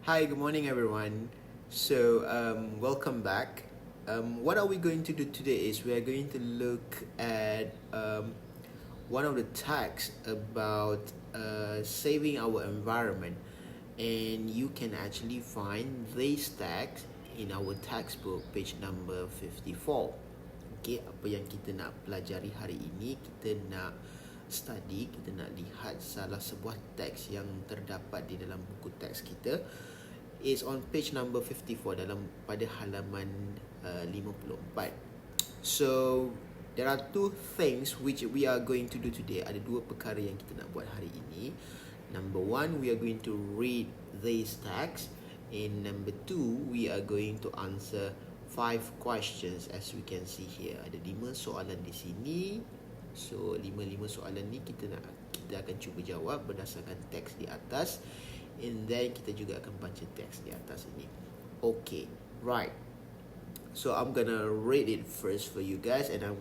Hi, good morning, everyone. Welcome back. What are we going to do today is we are going to look at one of the tags about saving our environment, and you can actually find these tags in our textbook, page number 54. Okay, apa yang kita nak pelajari hari ini, kita nak study, kita nak lihat salah sebuah teks yang terdapat di dalam buku teks kita is on page number 54 pada halaman 54. So there are two things which we are going to do today. Ada dua perkara yang kita nak buat hari ini. Number one, we are going to read these texts, and number two, we are going to answer 5 questions as we can see here. Ada 5 soalan di sini. So 5 soalan ni kita akan cuba jawab berdasarkan teks di atas, and then kita juga akan baca teks di atas ini. Okay, right. So I'm gonna read it first for you guys, and I'm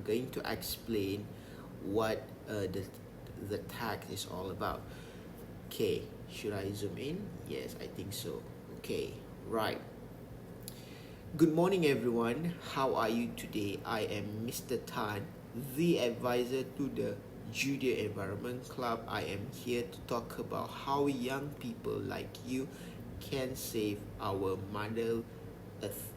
going to explain what the tag is all about. Okay, should I zoom in? Yes, I think so. Okay, right. Good morning, everyone. How are you today? I am Mr. Tan, the advisor to the Junior Environment Club. I am here to talk about how young people like you can save our Mother Earth.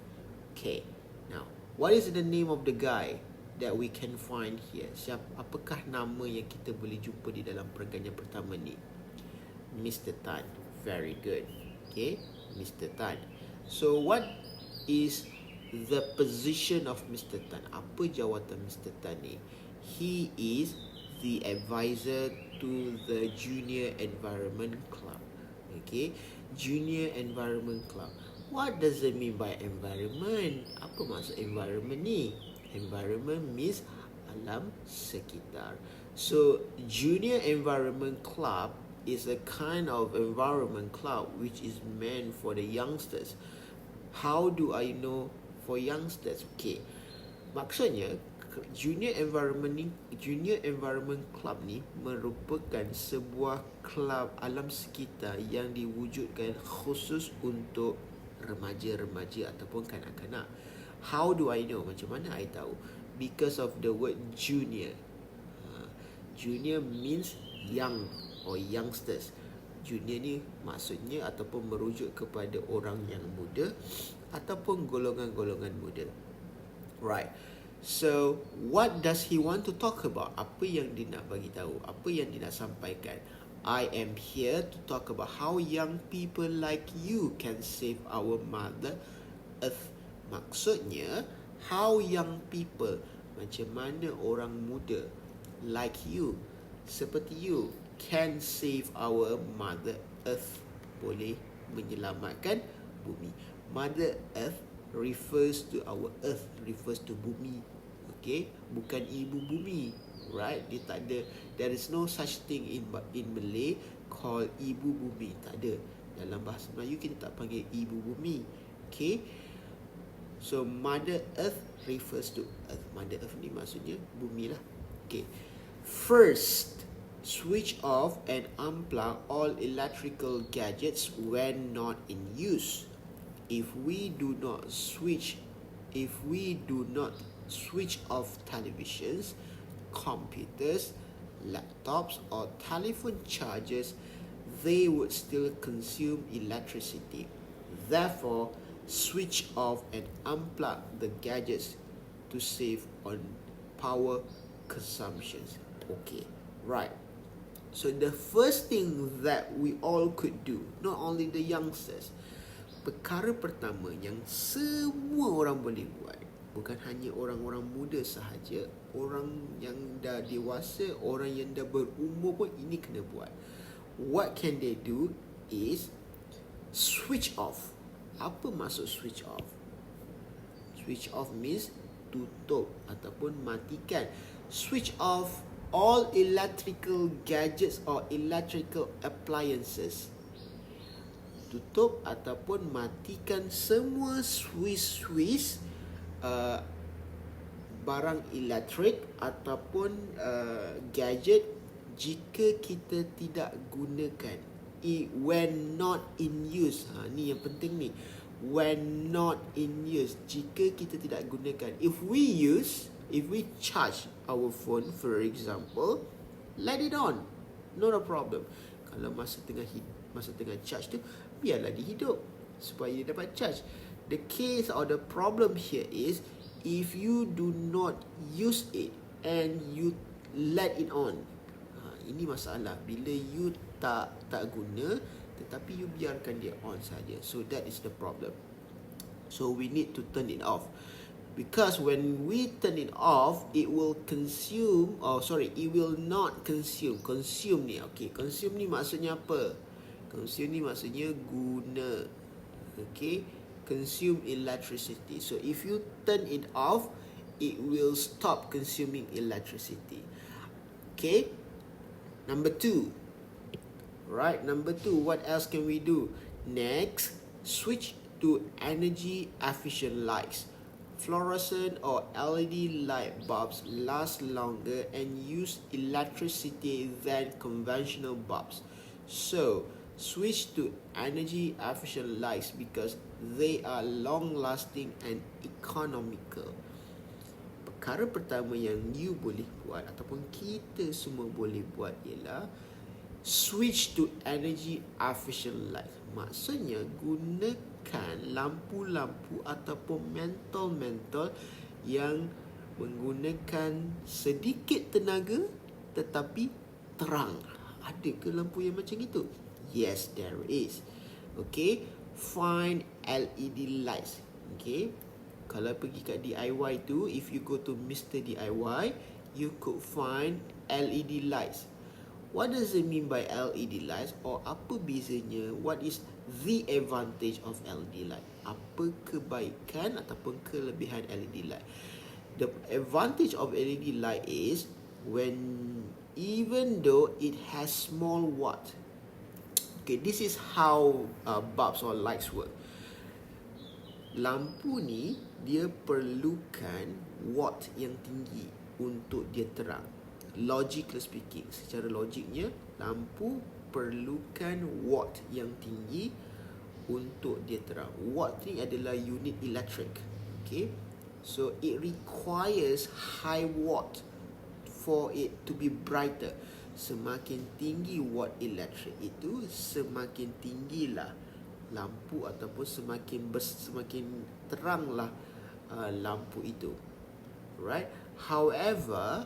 Okay, now, what is the name of the guy that we can find here? Apakah nama yang kita boleh jumpa di dalam perenggan yang pertama ni? Mr. Tan. Very good. Okay, Mr. Tan. So what is the position of Mr. Tan? Apa jawatan Mr. Tan ni? He is the advisor to the Junior Environment Club. Okay, Junior Environment Club. What does it mean by environment? Apa maksud environment ni? Environment means alam sekitar. So Junior Environment Club is a kind of environment club which is meant for the youngsters. How do I know for youngsters? Okay, maksudnya Junior Environment Club ni merupakan sebuah kelab alam sekitar yang diwujudkan khusus untuk remaja-remaja ataupun kanak-kanak. How do I know? Macam mana I tahu? Because of the word junior. Junior means young or youngsters. Junior ni maksudnya ataupun merujuk kepada orang yang muda ataupun golongan-golongan muda. Right. So, what does he want to talk about? Apa yang dia nak bagi tahu? Apa yang dia nak sampaikan? I am here to talk about how young people like you can save our Mother Earth. Maksudnya, how young people, macam mana orang muda like you, seperti you, can save our Mother Earth, boleh menyelamatkan bumi. Mother Earth refers to our Earth, refers to bumi. Okay, bukan ibu bumi, right? Dia tak ada, there is no such thing in Malay called ibu bumi. Tak ada. Dalam bahasa Melayu kita tak panggil ibu bumi. Okay, so Mother Earth refers to Earth. Mother Earth ni maksudnya bumi lah. Okay, first, switch off and unplug all electrical gadgets when not in use. If we do not switch off televisions, computers, laptops, or telephone chargers, they would still consume electricity. Therefore, switch off and unplug the gadgets to save on power consumptions. Okay, right. So the first thing that we all could do, not only the youngsters, perkara pertama yang semua orang boleh buat, bukan hanya orang-orang muda sahaja, orang yang dah dewasa, orang yang dah berumur pun ini kena buat. What can they do is switch off. Apa maksud switch off? Switch off means tutup ataupun matikan. Switch off all electrical gadgets or electrical appliances. Tutup ataupun matikan semua switch barang elektrik ataupun gadget jika kita tidak gunakan. when not in use. Ni yang penting ni. When not in use, jika kita tidak gunakan. If we charge our phone, for example, let it on, not a problem. Kalau masa tengah charge tu, biarlah dihidup supaya dia dapat charge. The case or the problem here is if you do not use it and you let it on. Ini masalah. Bila you tak guna, tetapi you biarkan dia on saja. So that is the problem. So we need to turn it off. Because when we turn it off, it will it will not consume. Consume ni, okay. Consume ni maksudnya apa? Consume ni maksudnya guna. Okay. Consume electricity. So if you turn it off, it will stop consuming electricity. Okay. Number 2. Right, number 2, what else can we do? Next, switch to energy efficient lights. Fluorescent or LED light bulbs last longer and use electricity than conventional bulbs. So, switch to energy efficient lights because they are long lasting and economical. Perkara pertama yang you boleh buat ataupun kita semua boleh buat ialah switch to energy efficient light. Maksudnya gunakan lampu-lampu ataupun mentol-mentol yang menggunakan sedikit tenaga tetapi terang. Ada ke lampu yang macam itu? Yes, there is. Okay, find LED lights. Okay, kalau pergi kat DIY tu, if you go to Mr. DIY, you could find LED lights. What does it mean by LED lights? Or apa bezanya? What is the advantage of LED light? Apa kebaikan ataupun kelebihan LED light? The advantage of LED light is even though it has small watt. Okay, this is how bulbs or lights work. Lampu ni dia perlukan watt yang tinggi untuk dia terang. Logically speaking, secara logiknya, lampu perlukan watt yang tinggi untuk dia terang. Watt ni adalah unit electric. Okay, so it requires high watt for it to be brighter. Semakin tinggi watt elektrik itu, semakin tinggilah lampu ataupun semakin teranglah lampu itu. Right? However,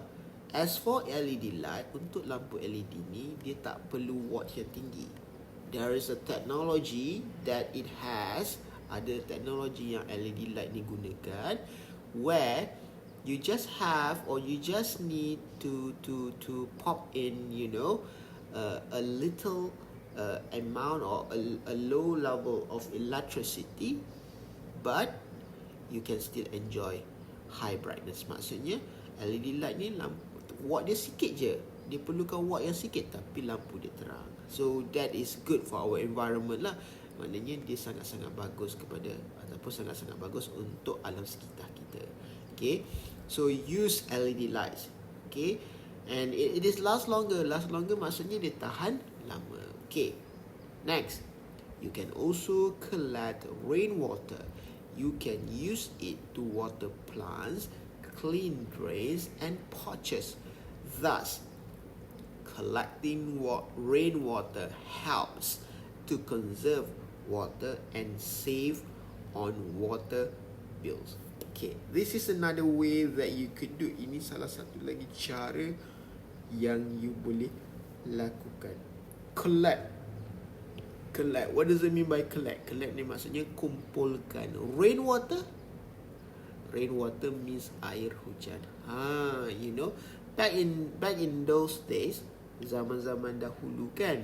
as for LED light, untuk lampu LED ni dia tak perlu watt yang tinggi. There is a technology that it has, ada teknologi yang LED light ni gunakan, where you just need to pop in, a little amount or a low level of electricity, but you can still enjoy high brightness. Maksudnya LED light ni watt dia sikit je, dia perlukan watt yang sikit tapi lampu dia terang. So that is good for our environment lah. Maknanya dia sangat-sangat bagus ataupun sangat-sangat bagus untuk alam sekitar kita. Okay, so use LED lights. Okay, and it is last longer. Last longer maksudnya dia tahan lama. Okay, next, you can also collect rainwater. You can use it to water plants, clean drains and porches. Thus, collecting rainwater helps to conserve water and save on water bills. Okay, this is another way that you could do. Ini salah satu lagi cara yang you boleh lakukan. Collect. What does it mean by collect? Collect ni maksudnya kumpulkan. Rainwater means air hujan. Back in those days, zaman-zaman dahulu kan,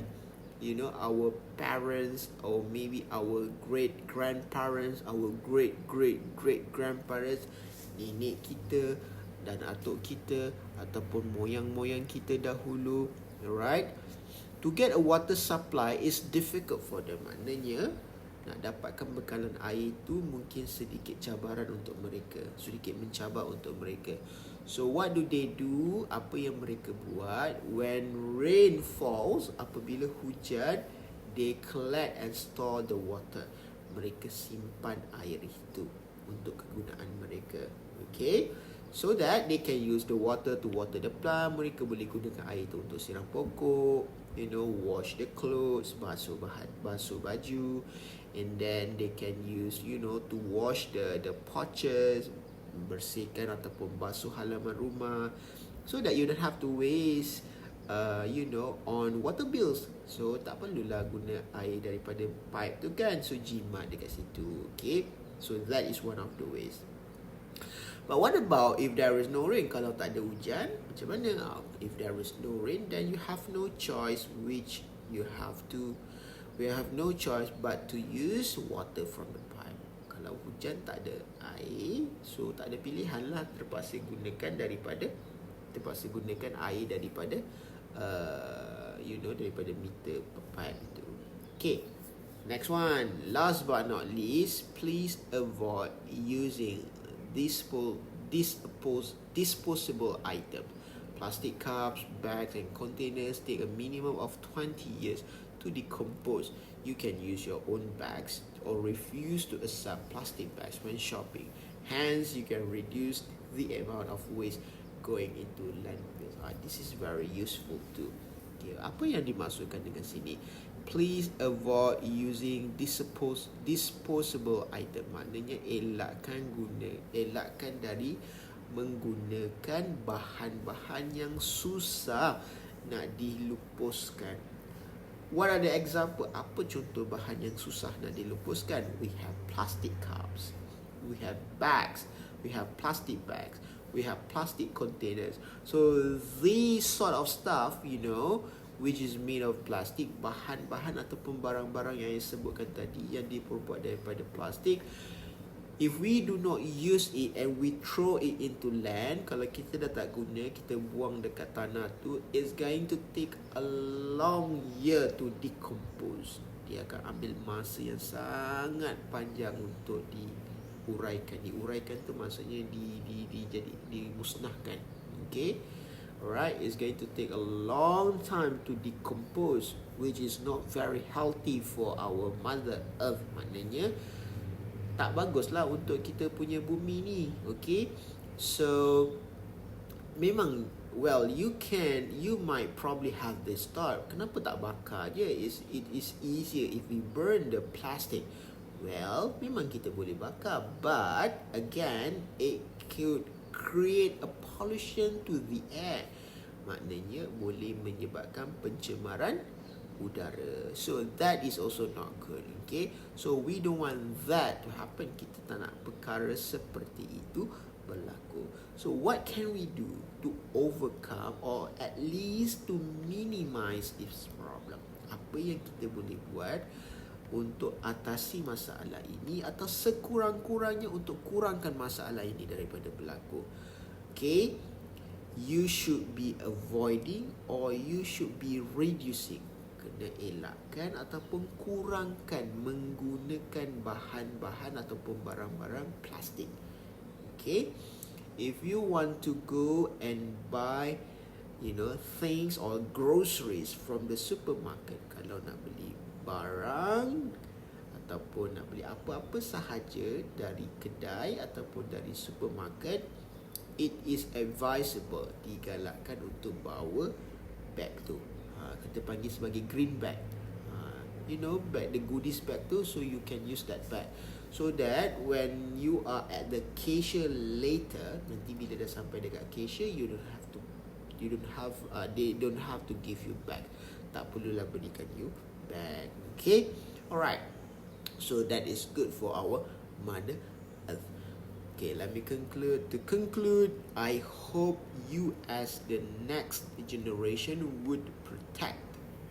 our parents or maybe our great grandparents, our great grandparents, nenek kita dan atuk kita ataupun moyang-moyang kita dahulu, right? To get a water supply is difficult for them. Maknanya nak dapatkan bekalan air itu mungkin sedikit cabaran untuk mereka, sedikit mencabar untuk mereka. So what do they do? Apa yang mereka buat? When rain falls, apabila hujan, they collect and store the water. Mereka simpan air itu untuk kegunaan mereka. Okay, so that they can use the water to water the plant. Mereka boleh gunakan air itu untuk siram pokok, wash the clothes, basuh baju, and then they can use, to wash the porches, bersihkan ataupun basuh halaman rumah, so that you don't have to waste on water bills. So tak perlulah guna air daripada pipe tu kan, so jimat dekat situ. Okay, so that is one of the ways. But what about if there is no rain? Kalau tak ada hujan, macam mana? If there is no rain, then you have no choice we have no choice but to use water from the pipe. Kalau hujan tak ada air, so tak ada pilihan lah, terpaksa gunakan air daripada daripada meter pipe itu. Okay, next one, last but not least, please avoid using disposable items. Plastic cups, bags and containers take a minimum of 20 years to decompose. You can use your own bags or refuse to accept plastic bags when shopping. Hence, you can reduce the amount of waste going into landfills. This is very useful too. Okay, apa yang dimaksudkan dengan sini? Please avoid using disposable item. Maknanya elakkan dari menggunakan bahan-bahan yang susah nak dilupuskan. What are the example? Apa contoh bahan yang susah nak dilupuskan? We have plastic cups, we have bags, we have plastic bags, we have plastic containers. So these sort of stuff, which is made of plastic, bahan-bahan ataupun barang-barang yang disebutkan tadi yang diperbuat daripada plastik, if we do not use it and we throw it into land, kalau kita dah tak guna, kita buang dekat tanah tu, it's going to take a long year to decompose. Dia akan ambil masa yang sangat panjang untuk diuraikan. Diuraikan tu maksudnya dimusnahkan. Okay, alright, it's going to take a long time to decompose, which is not very healthy for our mother earth. Maknanya tak baguslah untuk kita punya bumi ni. Okay, so memang, you might probably have this thought, kenapa tak bakar je? It is easier if we burn the plastic. Well, memang kita boleh bakar, but again, it could create a pollution to the air. Maknanya boleh menyebabkan pencemaran udara. So that is also not good. Okay, so we don't want that to happen. Kita tak nak perkara seperti itu berlaku. So what can we do to overcome or at least to minimize this problem? Apa yang kita boleh buat untuk atasi masalah ini, atau sekurang-kurangnya untuk kurangkan masalah ini daripada berlaku? Okay, you should be avoiding or you should be reducing. Kena elakkan ataupun kurangkan menggunakan bahan-bahan ataupun barang-barang plastik. Okay, if you want to go and buy things or groceries from the supermarket, kalau nak beli barang ataupun nak beli apa-apa sahaja dari kedai ataupun dari supermarket, it is advisable, digalakkan untuk bawa bag tu. Kita panggil sebagai green bag. Bag, the goodies bag tu, so you can use that bag. So that when you are at the cashier later, nanti bila dah sampai dekat cashier, they don't have to give you bag. Tak perlulah berikan you bag. Okay, alright. So that is good for our mother earth. Okay, let me conclude. To conclude, I hope you as the next generation would protect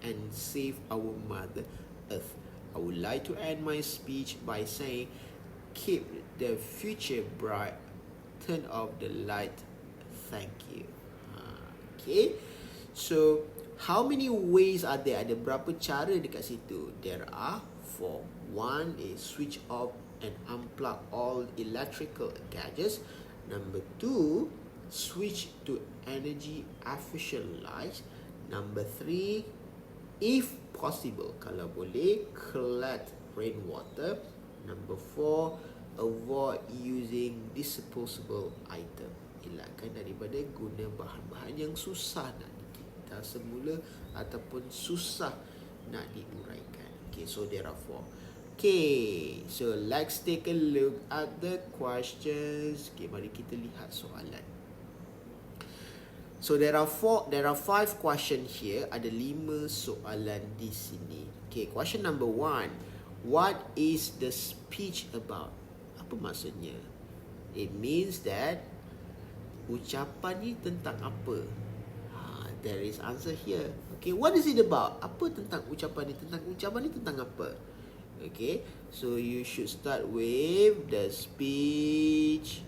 and save our mother earth. I would like to end my speech by saying, keep the future bright, turn off the light, thank you. Okay, so how many ways are there? Ada berapa cara dekat situ? There are 4. One is switch off and unplug all electrical gadgets. Number 2, switch to energy efficient lights. Number 3, If possible, kalau boleh, collect rainwater. Number 4, avoid using disposable item. Elakkan daripada guna bahan-bahan yang susah nak dicipta semula ataupun susah nak diuraikan. Okay, so there are 4. Okay, so let's take a look at the questions. Okay, mari kita lihat soalan. So there are 5 questions here. Ada 5 soalan di sini. Okay, question number 1. What is the speech about? Apa maksudnya? It means that ucapan ni tentang apa? There is answer here. Okay, what is it about? Apa tentang ucapan ni? Ucapan ni tentang apa? Okay, so you should start with the speech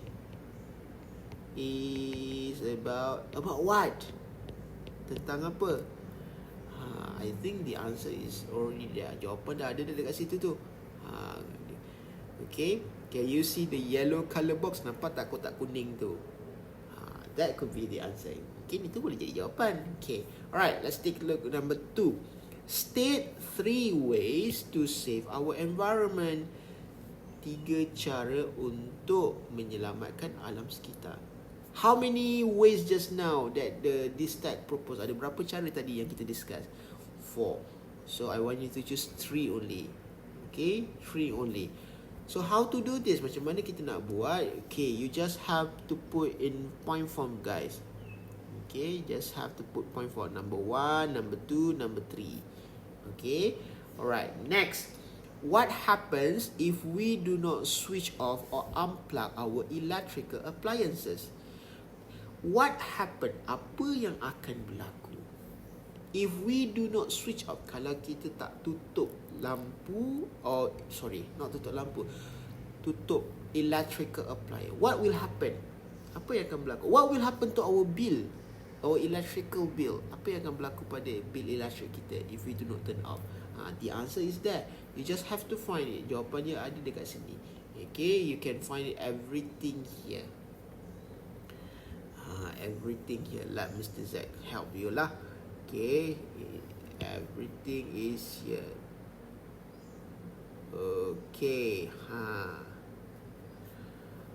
is about what? Tentang apa? I think the answer is already there. Jawapan dah ada dekat situ tu. Okay, can you see the yellow color box? Nampak tak kotak kuning tu? That could be the answer. Okay, itu boleh jadi jawapan. Okay, alright, let's take a look at number 2. State 3 ways to save our environment. 3 cara untuk menyelamatkan alam sekitar. How many ways just now that this tag proposed? Ada berapa cara tadi yang kita discuss? 4. So I want you to choose 3 only. Okay, 3 only. So how to do this? Macam mana kita nak buat? Okay, you just have to put in point form, guys. Okay, just have to put point form. Number 1, number 2, number 3. Okay, alright. Next, what happens if we do not switch off or unplug our electrical appliances? What happen? Apa yang akan berlaku if we do not switch off? Kalau kita tak tutup lampu, or sorry, not tutup lampu, tutup electrical appliance, what will happen? Apa yang akan berlaku? What will happen to our bill, our electrical bill? Apa yang akan berlaku pada bil elektrik kita if we do not turn off? The answer is there. You just have to find it. Jawapannya ada dekat sini. Okay, you can find it everything here. Everything here. Let Mr. Zack help you lah. Okay, everything is here. Okay.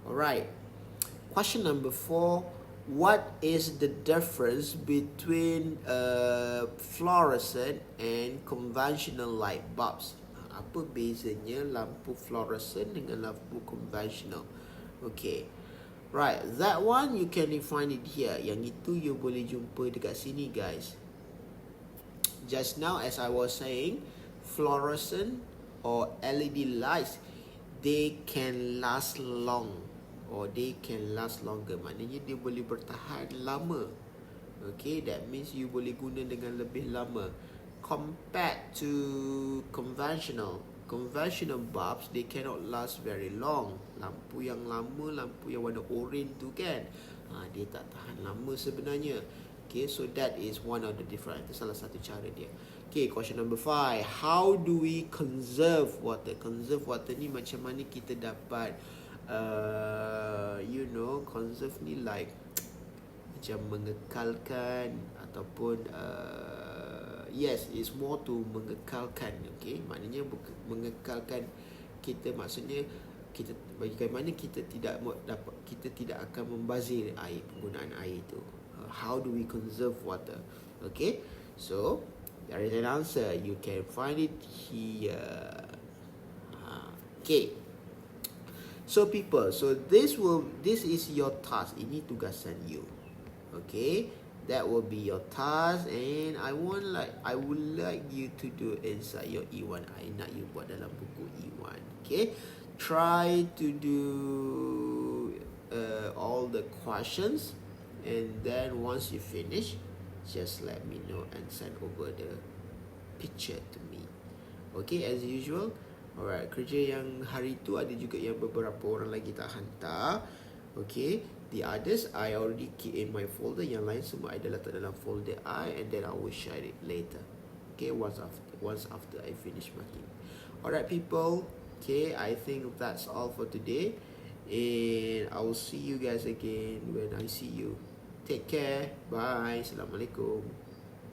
Alright. Question number 4. What is the difference between fluorescent and conventional light bulbs? Apa bezanya lampu fluorescent dengan lampu conventional? Okay. Right, that one you can find it here. Yang itu you boleh jumpa dekat sini, guys. Just now as I was saying, fluorescent or LED lights, they can last long, or they can last longer. Maknanya dia boleh bertahan lama. Okay, that means you boleh guna dengan lebih lama compared to conventional bulbs. They cannot last very long. Lampu yang lama, lampu yang warna orange tu kan, dia tak tahan lama sebenarnya. Okay, so that is one of the different. Itu salah satu cara dia. Okay, question number 5. How do we conserve water? Conserve water ni macam mana kita dapat conserve ni like macam mengekalkan ataupun yes, it's more to mengekalkan. Okay, maknanya mengekalkan kita, maksudnya kita bagaimana kita tidak akan membazir air, penggunaan air itu. How do we conserve water? Okay, so there is an answer. You can find it here. Okay. So people, so this is your task. Ini tugasan you. Okay, that will be your task, and I would like you to do inside your E1. I nak you buat dalam buku E1. Okay, try to do all the questions, and then once you finish, just let me know and send over the picture to me. Okay, as usual. Alright, kerja yang hari tu ada juga yang beberapa orang lagi tak hantar. Okay, the others I already keep in my folder. Yang lain semua I dah letak dalam folder I, and then I will share it later. Okay, once after I finish marking. Alright people, okay, I think that's all for today, and I will see you guys again when I see you. Take care. Bye. Assalamualaikum.